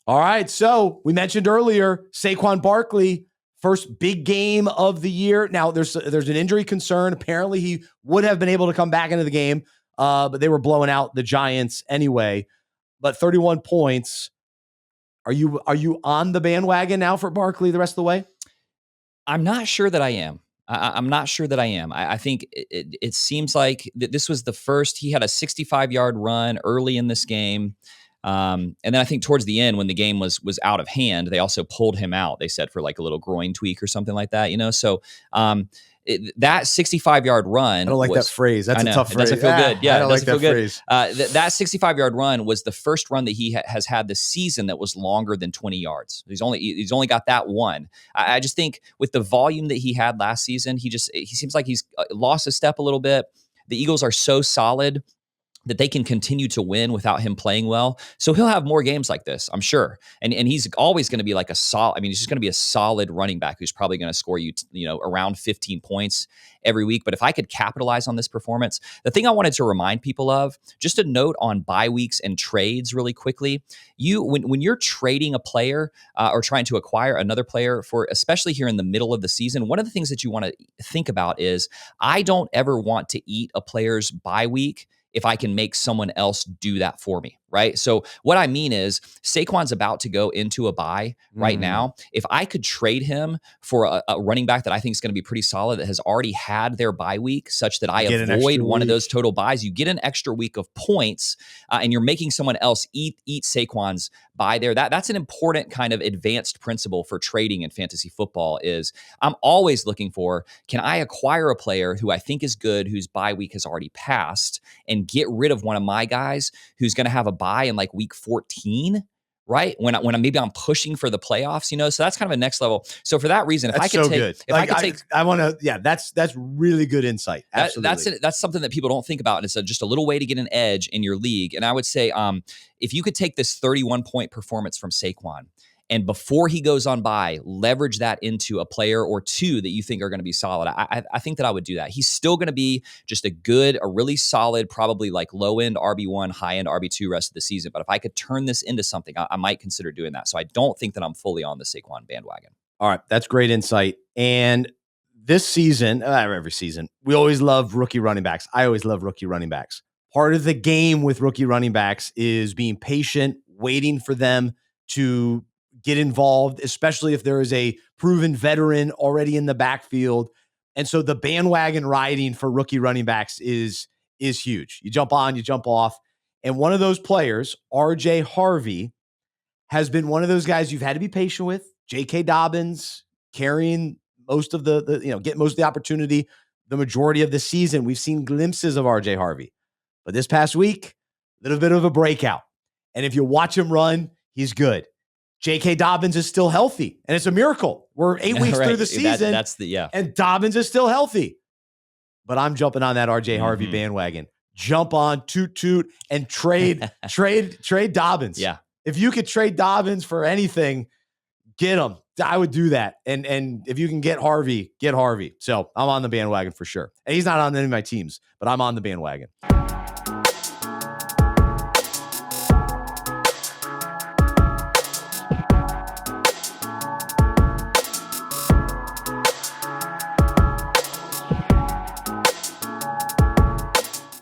All right. So we mentioned earlier, Saquon Barkley, first big game of the year. Now there's an injury concern. Apparently he would have been able to come back into the game, but they were blowing out the Giants anyway. But 31 points. Are you on the bandwagon now for Barkley the rest of the way? I'm not sure that I am. I'm not sure that I am. I think it seems like this was the first. He had a 65-yard run early in this game. And then I think towards the end, when the game was out of hand, they also pulled him out. They said for like a little groin tweak or something like that, So that 65-yard run. I don't like that phrase. That's a tough phrase. It doesn't feel good. Yeah, I don't like that phrase. That 65-yard run was the first run that he has had this season that was longer than 20 yards. He's only got that one. I just think with the volume that he had last season, he seems like he's lost a step a little bit. The Eagles are so solid that they can continue to win without him playing well. So he'll have more games like this, I'm sure. And he's always going to be like he's just going to be a solid running back who's probably going to score you around 15 points every week. But if I could capitalize on this performance, the thing I wanted to remind people of, just a note on bye weeks and trades really quickly, when you're trading a player or trying to acquire another player for, especially here in the middle of the season, one of the things that you want to think about is I don't ever want to eat a player's bye week if I can make someone else do that for me, right? So what I mean is Saquon's about to go into a bye right now. If I could trade him for a running back that I think is going to be pretty solid that has already had their bye week such that I avoid one of those total buys, you get an extra week of points and you're making someone else eat Saquon's bye there. That's an important kind of advanced principle for trading in fantasy football is I'm always looking for, can I acquire a player who I think is good, whose bye week has already passed, and get rid of one of my guys who's going to have a bye in like week 14, right? When I'm pushing for the playoffs, So that's kind of a next level. So for that reason, that's really good insight. Absolutely. That's something that people don't think about. And it's just a little way to get an edge in your league. And I would say, if you could take this 31-point performance from Saquon and before he goes on bye, leverage that into a player or two that you think are going to be solid. I think that I would do that. He's still going to be just a really solid, probably like low-end RB1, high-end RB2 rest of the season. But if I could turn this into something, I might consider doing that. So I don't think that I'm fully on the Saquon bandwagon. All right. That's great insight. And this season, every season, we always love rookie running backs. I always love rookie running backs. Part of the game with rookie running backs is being patient, waiting for them to get involved, especially if there is a proven veteran already in the backfield. And so the bandwagon riding for rookie running backs is huge. You jump on, you jump off. And one of those players, RJ Harvey, has been one of those guys you've had to be patient with. J.K. Dobbins carrying most of get most of the opportunity the majority of the season. We've seen glimpses of RJ Harvey. But this past week, a little bit of a breakout. And if you watch him run, he's good. J.K. Dobbins is still healthy, and it's a miracle. We're 8 weeks through the season, and Dobbins is still healthy. But I'm jumping on that RJ Harvey bandwagon. Jump on, toot, and trade Dobbins. Yeah. If you could trade Dobbins for anything, get him. I would do that. And if you can get Harvey, get Harvey. So I'm on the bandwagon for sure. And he's not on any of my teams, but I'm on the bandwagon.